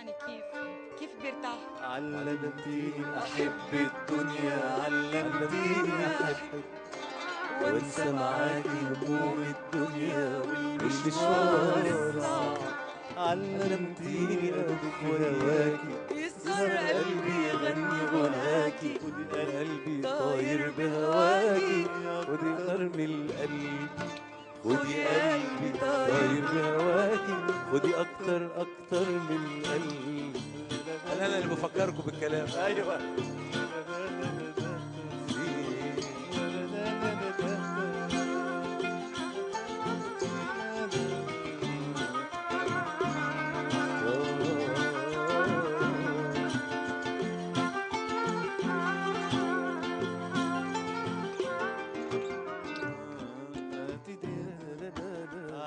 يعني كيف بيرتاح؟ علمتيني أحب الدنيا، علمتيني أحب وانسى معاكي هموم الدنيا والمشوار الصعب. علمتيني أدوب هواكي، يسهر قلبي يغني غناكي، ودي قلبي طاير بهواكي، ودي غرم القلب، ودي قلبي طاير بهواكي، ودي أكتر من قلبي. أنا اللي بفكركم بالكلام. أيوة.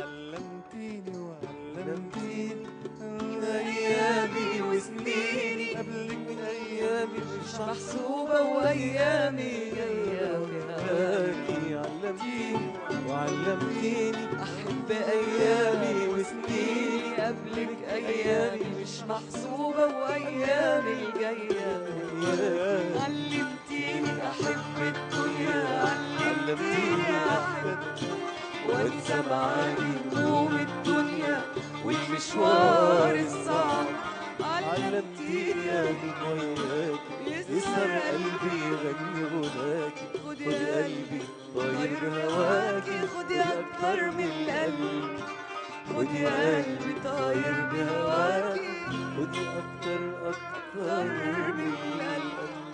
علمتيني وعلمتيني أيامي وسنيني قبلك، أيامي مش محسوبة وأيامي هواكي. علمتيني وعلمتيني أحب أيامي وسنيني قبلك، أيامي مش محسوبة وأيامي الجاية. علمتيني أحب الدنيا، علمتيني أحب وانسى معاكي هموم الدنيا والمشوار الصعب. علمتيني أدوب وياكي، يسهر قلبي يغني غناكي، خدي قلبي طاير بهواكي، خدي أكتر من القلب، خدي قلبي طاير بهواكي، خدي أكتر من القلب.